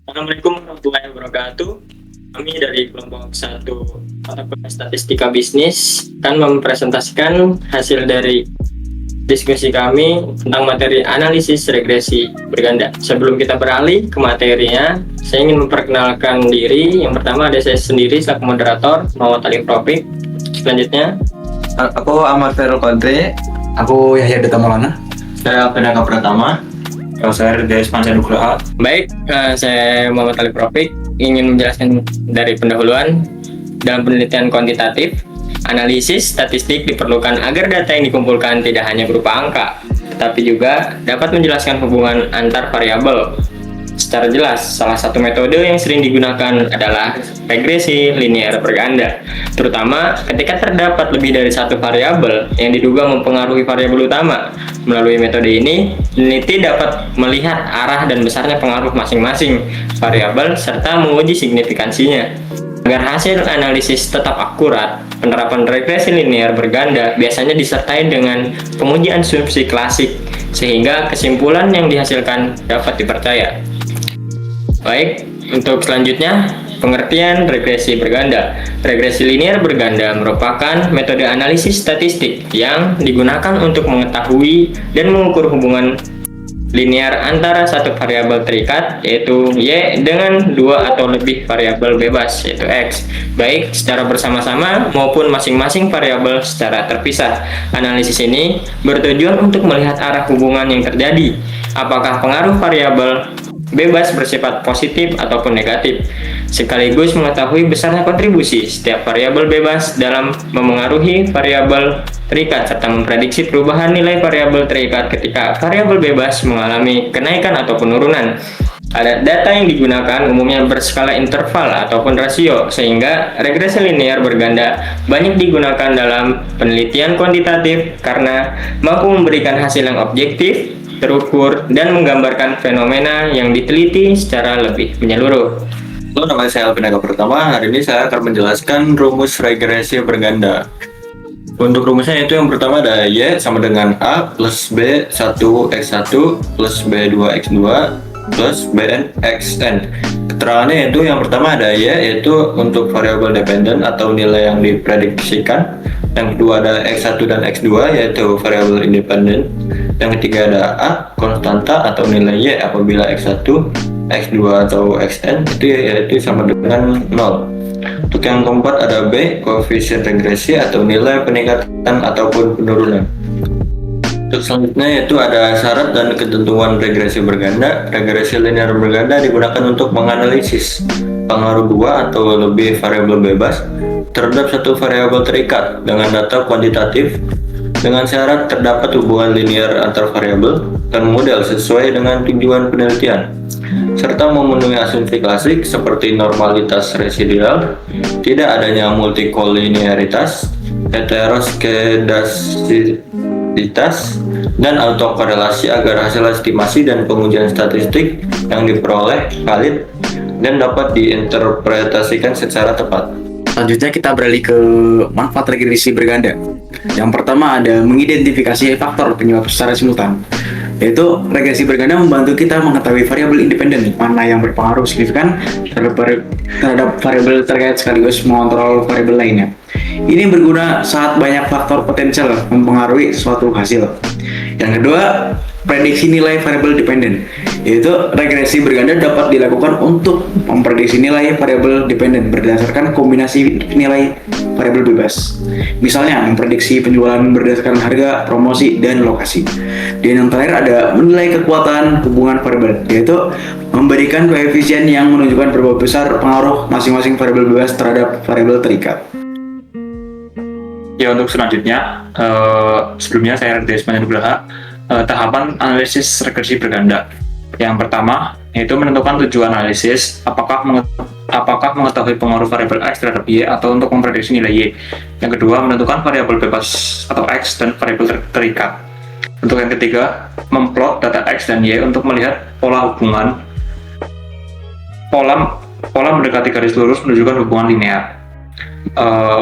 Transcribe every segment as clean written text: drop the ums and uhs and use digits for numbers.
Assalamualaikum warahmatullahi wabarakatuh. Kami dari kelompok 1 mata kuliah Statistika Bisnis akan mempresentasikan hasil dari diskusi kami tentang materi analisis regresi berganda. Sebelum kita beralih ke materinya, saya ingin memperkenalkan diri. Yang pertama ada saya sendiri selaku moderator, Muhammad Ali Profik. Selanjutnya, Aku Ahmad Ferul Kodri. Aku Yahya Dutta Maulana. Saya Penaka Pratama. Saya Des Pancanugraha. baik, saya Muhammad Ali Profik ingin menjelaskan dari pendahuluan. Dalam penelitian kuantitatif, analisis statistik diperlukan agar data yang dikumpulkan tidak hanya berupa angka, tetapi juga dapat menjelaskan hubungan antar variabel secara jelas. Salah satu metode yang sering digunakan adalah regresi linear berganda, terutama ketika terdapat lebih dari satu variabel yang diduga mempengaruhi variabel utama. Melalui metode ini, peneliti dapat melihat arah dan besarnya pengaruh masing-masing variabel serta menguji signifikansinya. Agar hasil analisis tetap akurat, penerapan regresi linear berganda biasanya disertai dengan pengujian asumsi klasik sehingga kesimpulan yang dihasilkan dapat dipercaya. Baik, untuk selanjutnya, pengertian regresi berganda. Regresi linear berganda merupakan metode analisis statistik yang digunakan untuk mengetahui dan mengukur hubungan linear antara satu variabel terikat, yaitu Y, dengan dua atau lebih variabel bebas, yaitu X, baik secara bersama-sama maupun masing-masing variabel secara terpisah. Analisis ini bertujuan untuk melihat arah hubungan yang terjadi, apakah pengaruh variabel bebas bersifat positif ataupun negatif, sekaligus mengetahui besarnya kontribusi setiap variabel bebas dalam memengaruhi variabel terikat serta memprediksi perubahan nilai variabel terikat ketika variabel bebas mengalami kenaikan atau penurunan. Ada data yang digunakan umumnya berskala interval ataupun rasio, sehingga regresi linear berganda banyak digunakan dalam penelitian kuantitatif karena mampu memberikan hasil yang objektif, terukur, dan menggambarkan fenomena yang diteliti secara lebih menyeluruh. Halo, nama saya Penaka Pratama. Hari ini saya akan menjelaskan rumus regresi berganda. Untuk rumusnya itu yang pertama ada Y sama dengan A plus B 1x1 plus B 2x2 plus Bn xn. Keterangannya itu yang pertama ada Y, yaitu untuk variabel dependen atau nilai yang diprediksikan. Yang kedua ada x1 dan x2, yaitu variabel independen. Yang ketiga ada A, konstanta atau nilai Y apabila x1, x2 atau xn yaitu sama dengan 0. Untuk yang keempat ada B, koefisien regresi atau nilai peningkatan ataupun penurunan. Untuk selanjutnya yaitu ada syarat dan ketentuan regresi berganda. Regresi linear berganda digunakan untuk menganalisis pengaruh dua atau lebih variabel bebas terhadap satu variabel terikat dengan data kuantitatif, dengan syarat terdapat hubungan linear antar variabel dan model sesuai dengan tujuan penelitian, serta memenuhi asumsi klasik seperti normalitas residual, tidak adanya multikolinearitas, heteroskedastisitas, dan autokorelasi agar hasil estimasi dan pengujian statistik yang diperoleh valid dan dapat diinterpretasikan secara tepat. Selanjutnya kita beralih ke manfaat regresi berganda. Yang pertama ada mengidentifikasi faktor penyebab secara simultan. Yaitu regresi berganda membantu kita mengetahui variabel independen mana yang berpengaruh signifikan terhadap variabel terkait sekaligus mengontrol variabel lainnya. Ini berguna saat banyak faktor potensial mempengaruhi suatu hasil. Yang kedua, prediksi nilai variabel dependen, yaitu regresi berganda dapat dilakukan untuk memprediksi nilai variabel dependen berdasarkan kombinasi nilai variabel bebas. Misalnya, memprediksi penjualan berdasarkan harga, promosi, dan lokasi. Dan yang terakhir ada menilai kekuatan hubungan variabel, yaitu memberikan koefisien yang menunjukkan berapa besar pengaruh masing-masing variabel bebas terhadap variabel terikat. Ya, untuk selanjutnya, sebelumnya saya Des Pancanugraha. Tahapan analisis regresi berganda. Yang pertama yaitu menentukan tujuan analisis, apakah mengetahui pengaruh variabel X terhadap Y atau untuk memprediksi nilai Y. Yang kedua, menentukan variabel bebas atau X dan variabel terikat. Untuk yang ketiga, memplot data X dan Y untuk melihat pola hubungan. Pola mendekati garis lurus menunjukkan hubungan linear.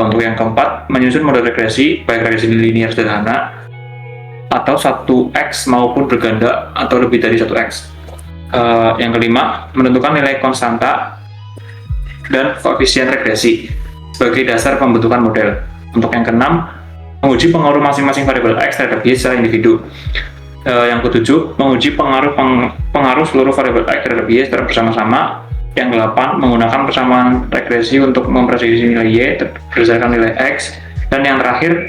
Untuk yang keempat, menyusun model regresi, baik regresi linear sederhana atau 1x maupun berganda atau lebih dari 1x. Yang kelima, menentukan nilai konstanta dan koefisien regresi sebagai dasar pembentukan model. Untuk yang keenam, menguji pengaruh masing-masing variabel X terhadap Y secara individu. Yang ketujuh, menguji pengaruh seluruh variabel X terhadap Y secara bersama-sama. Yang kedelapan, menggunakan persamaan regresi untuk memprediksi nilai Y berdasarkan nilai X. Dan yang terakhir,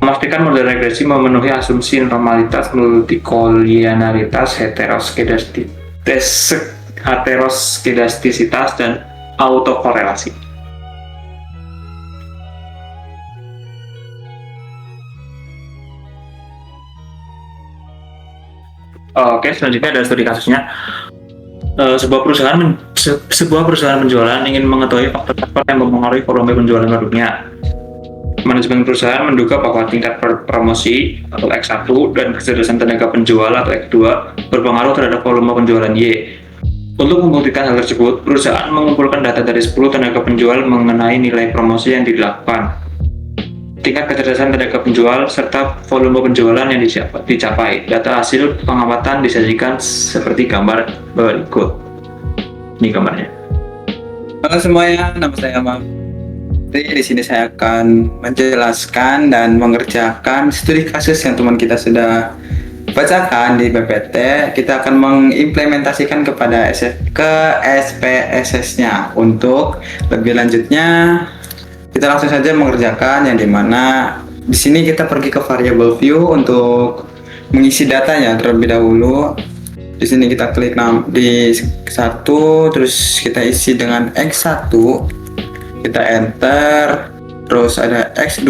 memastikan model regresi memenuhi asumsi normalitas, multikolinearitas, heteroskedastisitas, dan autokorelasi. Oke, selanjutnya ada studi kasusnya. Sebuah perusahaan penjualan ingin mengetahui faktor-faktor yang mempengaruhi volume penjualan produknya. Manajemen perusahaan menduga bahwa tingkat promosi atau X1 dan kecerdasan tenaga penjual atau X2 berpengaruh terhadap volume penjualan Y. Untuk membuktikan hal tersebut, perusahaan mengumpulkan data dari 10 tenaga penjual mengenai nilai promosi yang dilakukan, tingkat kecerdasan tenaga penjual, serta volume penjualan yang dicapai. Data hasil pengamatan disajikan seperti gambar berikut. Ini gambarnya. Halo semuanya, nama saya Mam. Di sini saya akan menjelaskan dan mengerjakan studi kasus yang teman kita sudah bacakan di PPT. Kita akan mengimplementasikan ke SPSS-nya. Untuk lebih lanjutnya, kita langsung saja mengerjakan yang dimana di sini kita pergi ke variable view untuk mengisi datanya terlebih dahulu. Di sini kita klik di 1, terus kita isi dengan X1, kita enter, terus ada X2,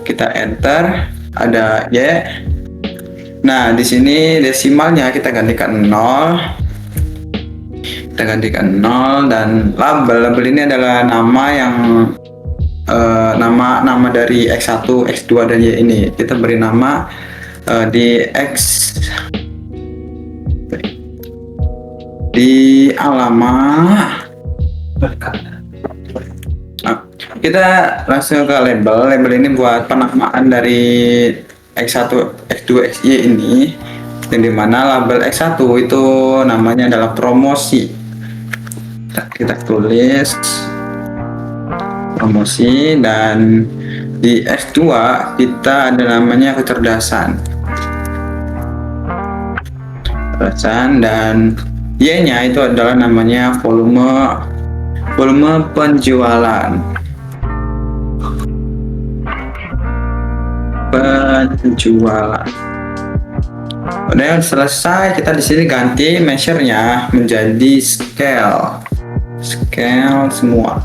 kita enter, ada Y. Nah, di sini desimalnya kita gantikan 0. Kita gantikan 0 dan label ini adalah nama yang nama dari X1, X2 dan Y ini. Kita beri nama di alamat. Kita langsung ke label ini buat penamaan dari X1, X2, XY ini, yang dimana label X1 itu namanya adalah promosi. Kita tulis promosi, dan di X2 kita ada namanya kecerdasan, dan Y-nya itu adalah namanya volume penjualan. Udah selesai, kita di sini ganti measure-nya menjadi scale semua.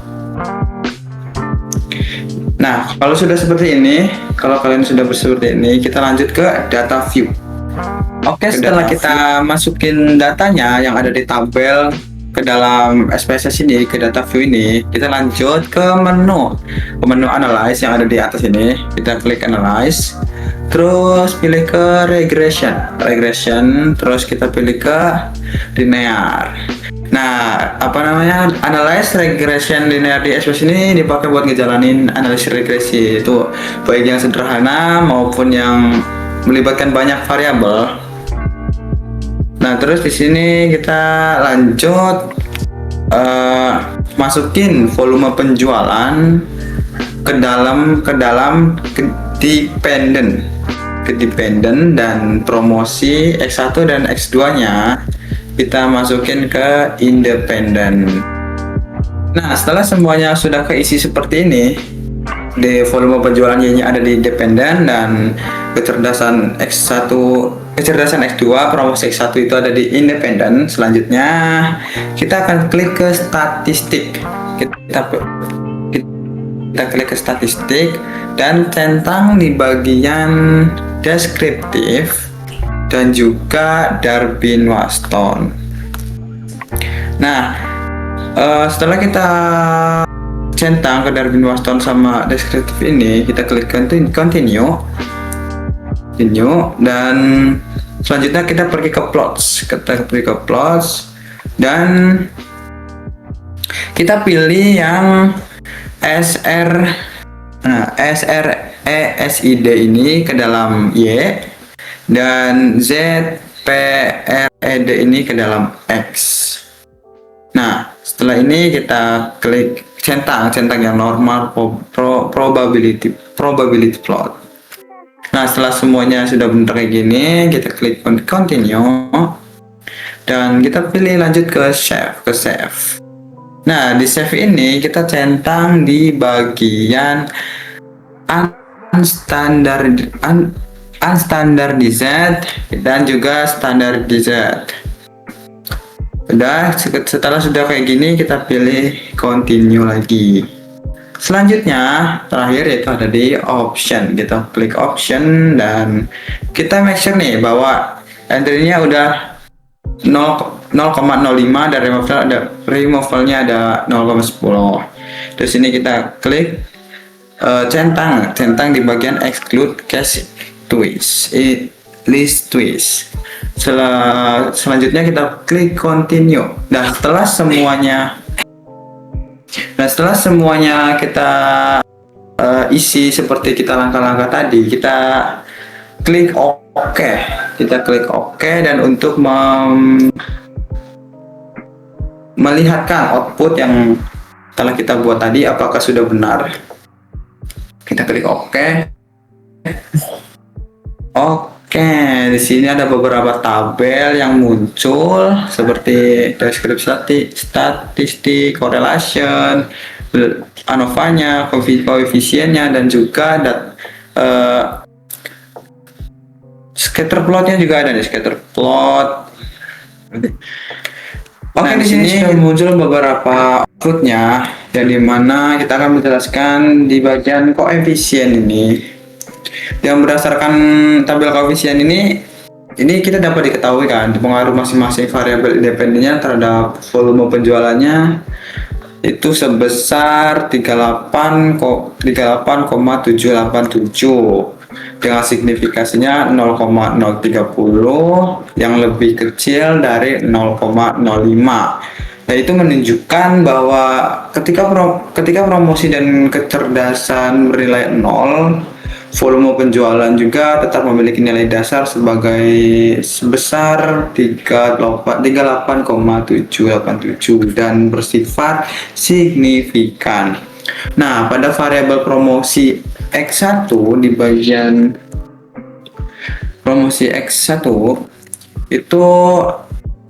Nah, kalau sudah seperti ini, kalau kalian sudah seperti ini, kita lanjut ke data view. Oke, setelah kita masukin datanya yang ada di tabel ke dalam SPSS ini, ke data view ini, kita lanjut ke menu analyze yang ada di atas ini. Kita klik analyze, terus pilih ke regression, terus kita pilih ke linear. Nah, analyze regression linear di SPSS ini dipakai buat ngejalanin analisis regresi, itu baik yang sederhana maupun yang melibatkan banyak variabel. Nah, terus di sini kita lanjut masukin volume penjualan ke dalam dependent, dan promosi X1 dan X2-nya kita masukin ke independent. Nah, setelah semuanya sudah keisi seperti ini, di volume penjualan Y-nya ada di dependent, dan kecerdasan X1, kecerdasan X2, promosi X1 itu ada di independent. Selanjutnya kita akan klik ke statistik. Kita klik ke statistik dan centang di bagian deskriptif dan juga Darwin-Waston. Nah, setelah kita centang ke Darwin-Waston sama deskriptif ini, kita klik continue, dan selanjutnya kita pergi ke plots, dan kita pilih yang SRESID ini ke dalam Y, dan Z PRED ini ke dalam X. Nah, setelah ini kita klik centang yang normal probability plot. Nah, setelah semuanya sudah benar kayak gini, kita klik continue dan kita pilih lanjut ke save. Nah, di save ini kita centang di bagian unstandardized dan juga standardized. Setelah sudah kayak gini, kita pilih continue lagi. Selanjutnya terakhir yaitu ada di option. Kita klik option dan kita make sure nih bahwa entry-nya udah 0,05 dan removal-nya ada 0,10. Terus ini kita klik centang di bagian exclude cache list twist. Selanjutnya kita klik continue. Nah, setelah semuanya kita isi seperti kita langkah-langkah tadi, kita klik OK. Kita klik OK dan untuk melihatkan output yang telah kita buat tadi apakah sudah benar, kita klik OK. Oke, di sini ada beberapa tabel yang muncul seperti deskripsi statistik, correlation, ANOVA-nya, koefisiennya, dan juga scatter plotnya juga ada di scatter plot. Oke, di sini sudah muncul beberapa outputnya, yang dimana kita akan menjelaskan di bagian koefisien ini. Yang berdasarkan tabel koefisien ini kita dapat diketahui kan pengaruh masing-masing variabel independennya terhadap volume penjualannya itu sebesar 38,787 dengan signifikasinya 0,030 yang lebih kecil dari 0,05. Nah, itu menunjukkan bahwa ketika promosi dan kecerdasan bernilai 0, volume penjualan juga tetap memiliki nilai dasar sebesar 38,787 dan bersifat signifikan. Nah, pada variabel promosi X1 di bagian promosi X1 itu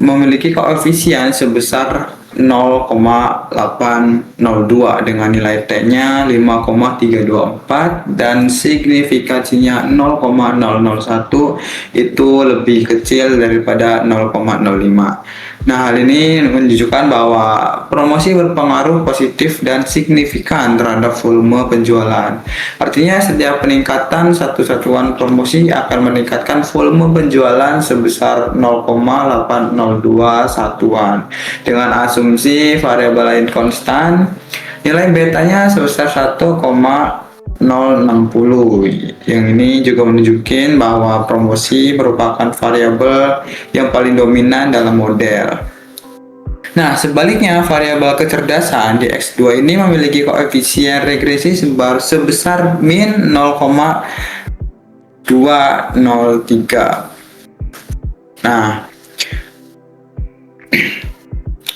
memiliki koefisien sebesar 0,802 dengan nilai T-nya 5,324 dan signifikansinya 0,001 itu lebih kecil daripada 0,05. Nah, hal ini menunjukkan bahwa promosi berpengaruh positif dan signifikan terhadap volume penjualan. Artinya setiap peningkatan satu satuan promosi akan meningkatkan volume penjualan sebesar 0,802 satuan. Dengan asumsi variabel lain konstan, nilai betanya sebesar 1,060. Yang ini juga menunjukkan bahwa promosi merupakan variabel yang paling dominan dalam model. Nah, sebaliknya variabel kecerdasan di X2 ini memiliki koefisien regresi sebesar min 0,203. Nah,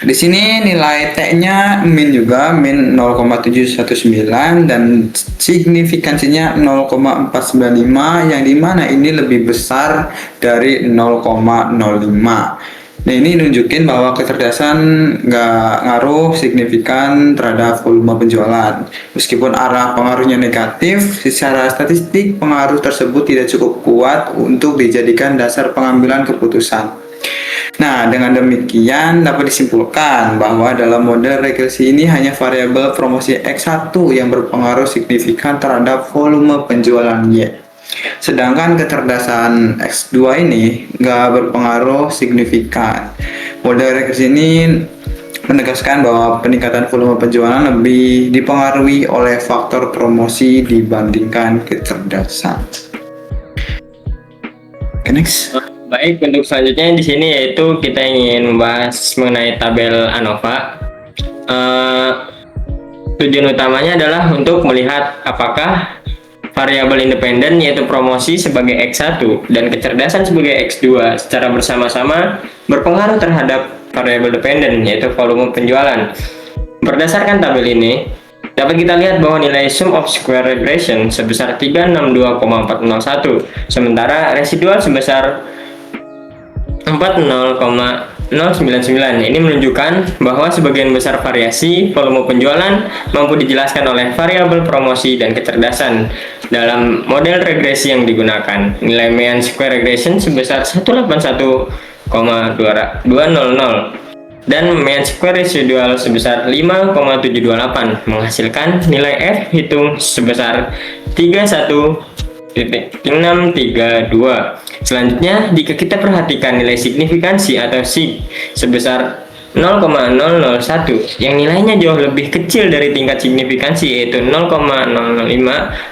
di sini nilai T-nya min juga, min 0,719 dan signifikansinya 0,495 yang dimana ini lebih besar dari 0,05. Nah, ini nunjukin bahwa kecerdasan nggak ngaruh signifikan terhadap volume penjualan. Meskipun arah pengaruhnya negatif, secara statistik pengaruh tersebut tidak cukup kuat untuk dijadikan dasar pengambilan keputusan. Nah, dengan demikian dapat disimpulkan bahwa dalam model regresi ini hanya variabel promosi X1 yang berpengaruh signifikan terhadap volume penjualan Y. Sedangkan kecerdasan X2 ini nggak berpengaruh signifikan. Model regresi ini menegaskan bahwa peningkatan volume penjualan lebih dipengaruhi oleh faktor promosi dibandingkan kecerdasan. Okay, next. Baik, untuk selanjutnya di sini yaitu kita ingin membahas mengenai tabel ANOVA. Tujuan utamanya adalah untuk melihat apakah variabel independen yaitu promosi sebagai X1 dan kecerdasan sebagai X2 secara bersama-sama berpengaruh terhadap variabel dependen yaitu volume penjualan. Berdasarkan tabel ini, dapat kita lihat bahwa nilai sum of square regression sebesar 362,401, sementara residual sebesar 40,099. Ini menunjukkan bahwa sebagian besar variasi volume penjualan mampu dijelaskan oleh variabel promosi dan kecerdasan. Dalam model regresi yang digunakan, nilai mean square regression sebesar 181,200 dan mean square residual sebesar 5,728 menghasilkan nilai F hitung sebesar 31,632. Selanjutnya, jika kita perhatikan nilai signifikansi atau sig sebesar 0,001 yang nilainya jauh lebih kecil dari tingkat signifikansi yaitu 0,005,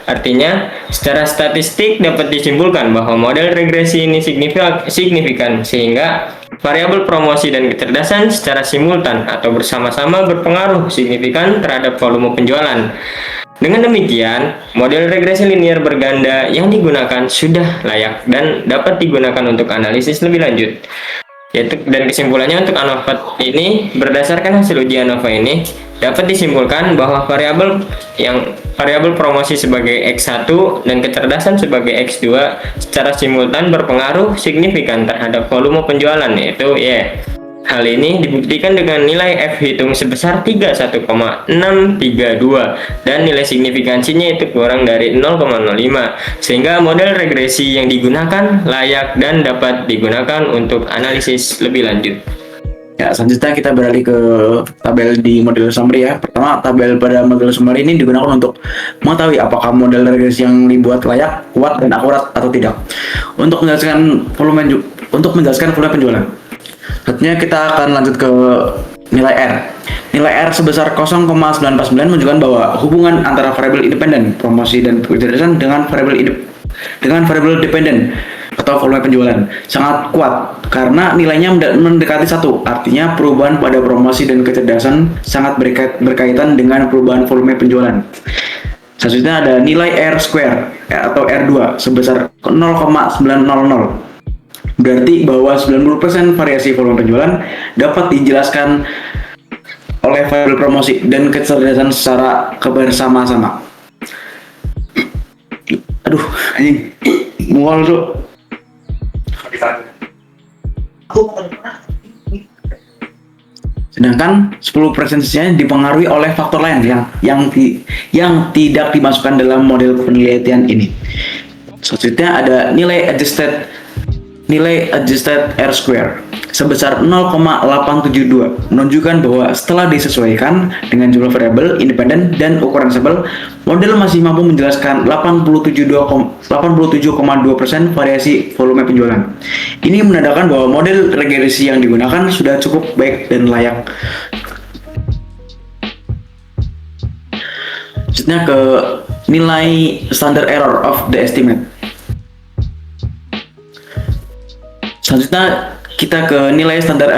artinya secara statistik dapat disimpulkan bahwa model regresi ini signifikan sehingga variabel promosi dan kecerdasan secara simultan atau bersama-sama berpengaruh signifikan terhadap volume penjualan. Dengan demikian, model regresi linear berganda yang digunakan sudah layak dan dapat digunakan untuk analisis lebih lanjut. Dan kesimpulannya untuk ANOVA ini, berdasarkan hasil uji ANOVA ini, dapat disimpulkan bahwa variabel promosi sebagai X1 dan kecerdasan sebagai X2 secara simultan berpengaruh signifikan terhadap volume penjualan yaitu Y. Hal ini dibuktikan dengan nilai F hitung sebesar 31,632 dan nilai signifikansinya itu kurang dari 0,05 sehingga model regresi yang digunakan layak dan dapat digunakan untuk analisis lebih lanjut. Ya, selanjutnya kita beralih ke tabel di model summary ya. Pertama, tabel pada model summary ini digunakan untuk mengetahui apakah model regresi yang dibuat layak, kuat, dan akurat atau tidak. Untuk menjelaskan volume penjualan. Selanjutnya kita akan lanjut ke nilai R. Nilai R sebesar 0,949 menunjukkan bahwa hubungan antara variabel independen, promosi dan kecerdasan dengan variabel dependen atau volume penjualan sangat kuat karena nilainya mendekati 1. Artinya perubahan pada promosi dan kecerdasan sangat berkaitan dengan perubahan volume penjualan. Selanjutnya ada nilai R square atau R2 sebesar 0,900. Berarti bahwa 90% variasi volume penjualan dapat dijelaskan oleh variabel promosi dan kecerdasan secara kebersama-sama. Aduh, anjing. Mual tuh. Sedangkan 10% sisanya dipengaruhi oleh faktor lain yang tidak dimasukkan dalam model penelitian ini. Selanjutnya ada nilai adjusted R square sebesar 0,872 menunjukkan bahwa setelah disesuaikan dengan jumlah variabel independen dan ukuran sampel, model masih mampu menjelaskan 87,2% variasi volume penjualan. Ini menandakan bahwa model regresi yang digunakan sudah cukup baik dan layak. Selanjutnya ke nilai standard error of the estimate. Selanjutnya kita ke nilai standar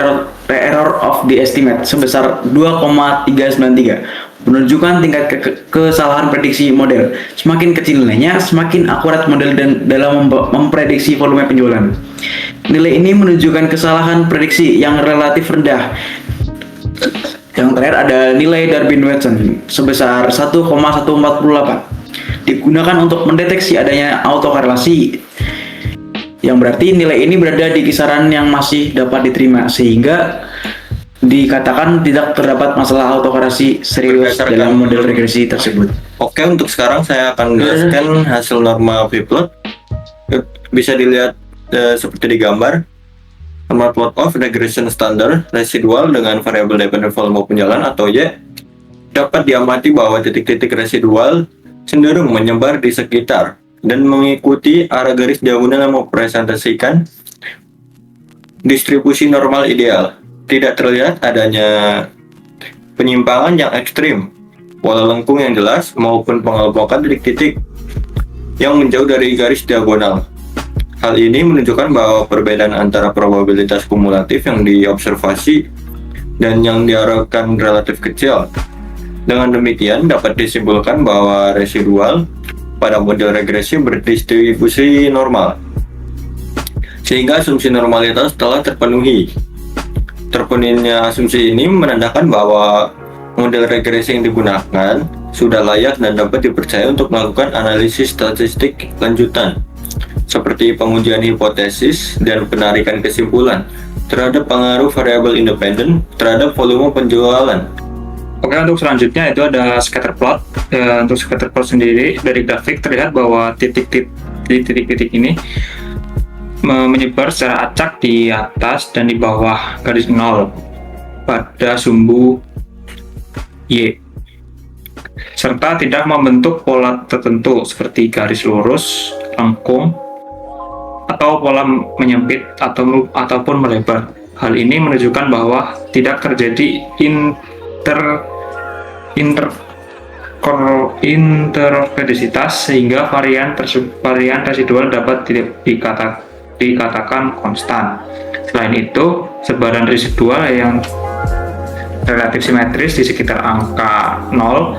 error of the estimate sebesar 2,393 menunjukkan tingkat kesalahan prediksi model. Semakin kecil nilainya, semakin akurat model dalam memprediksi volume penjualan. Nilai ini menunjukkan kesalahan prediksi yang relatif rendah. Yang terakhir ada nilai Darwin-Watson sebesar 1,148 digunakan untuk mendeteksi adanya autokorelasi, yang berarti nilai ini berada di kisaran yang masih dapat diterima sehingga dikatakan tidak terdapat masalah autokorelasi serius dalam model regresi tersebut. Oke, untuk sekarang saya akan menjelaskan hasil norma v-plot. Bisa dilihat seperti di gambar. Normal plot of regression standard residual dengan variabel dependent volume penjualan atau Y dapat diamati bahwa titik-titik residual cenderung menyebar di sekitar dan mengikuti arah garis diagonal yang mempresentasikan distribusi normal ideal. Tidak terlihat adanya penyimpangan yang ekstrim, pola lengkung yang jelas, maupun pengelompokan titik-titik yang menjauh dari garis diagonal. Hal ini menunjukkan bahwa perbedaan antara probabilitas kumulatif yang diobservasi dan yang diarahkan relatif kecil. Dengan demikian, dapat disimpulkan bahwa residual pada model regresi berdistribusi normal, sehingga asumsi normalitas telah terpenuhi. Terpenuhinya asumsi ini menandakan bahwa model regresi yang digunakan sudah layak dan dapat dipercaya untuk melakukan analisis statistik lanjutan, seperti pengujian hipotesis dan penarikan kesimpulan terhadap pengaruh variabel independen terhadap volume penjualan. Oke, untuk selanjutnya itu ada scatter plot. Untuk scatter plot sendiri dari grafik terlihat bahwa titik-titik ini menyebar secara acak di atas dan di bawah garis nol pada sumbu Y, serta tidak membentuk pola tertentu seperti garis lurus, lengkung, atau pola menyempit ataupun melebar. Hal ini menunjukkan bahwa tidak terjadi interkredisitas sehingga varian residual dapat dikatakan konstan. Selain itu, sebaran residual yang relatif simetris di sekitar angka 0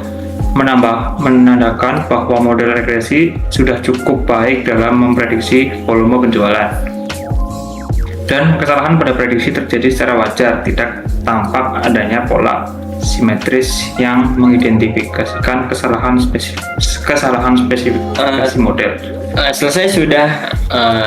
menandakan bahwa model regresi sudah cukup baik dalam memprediksi volume penjualan. Dan kesalahan pada prediksi terjadi secara wajar, tidak tampak adanya pola simetris yang mengidentifikasikan kesalahan spesifikasi model. Selesai sudah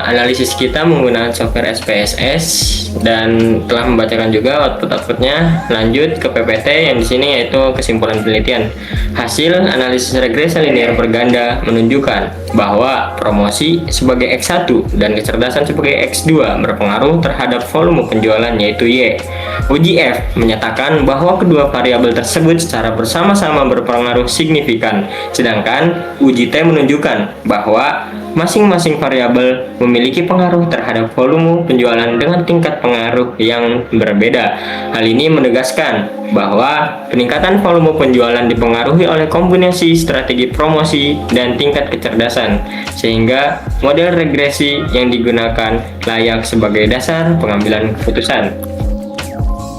analisis kita menggunakan software SPSS dan telah membacakan juga output-outputnya. Lanjut ke PPT yang di sini yaitu kesimpulan penelitian. Hasil analisis regresi linear berganda menunjukkan bahwa promosi sebagai X1 dan kecerdasan sebagai X2 berpengaruh terhadap volume penjualan yaitu Y. Uji F menyatakan bahwa kedua variabel tersebut secara bersama-sama berpengaruh signifikan, sedangkan uji T menunjukkan bahwa masing-masing variabel memiliki pengaruh terhadap volume penjualan dengan tingkat pengaruh yang berbeda. Hal ini menegaskan bahwa peningkatan volume penjualan dipengaruhi oleh kombinasi strategi promosi dan tingkat kecerdasan, sehingga model regresi yang digunakan layak sebagai dasar pengambilan keputusan.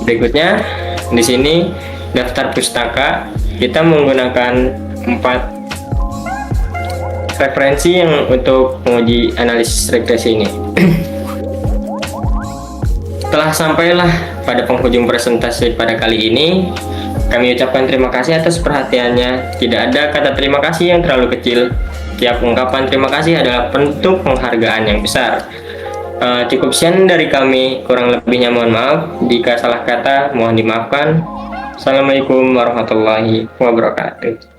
Berikutnya, di sini daftar pustaka. Kita menggunakan 4 referensi yang untuk menguji analisis regresi ini. Telah sampailah pada penghujung presentasi pada kali ini. Kami ucapkan terima kasih atas perhatiannya. Tidak ada kata terima kasih yang terlalu kecil. Tiap ungkapan terima kasih adalah bentuk penghargaan yang besar. Cukup sekian dari kami. Kurang lebihnya mohon maaf. Jika salah kata mohon dimaafkan. Assalamualaikum warahmatullahi wabarakatuh.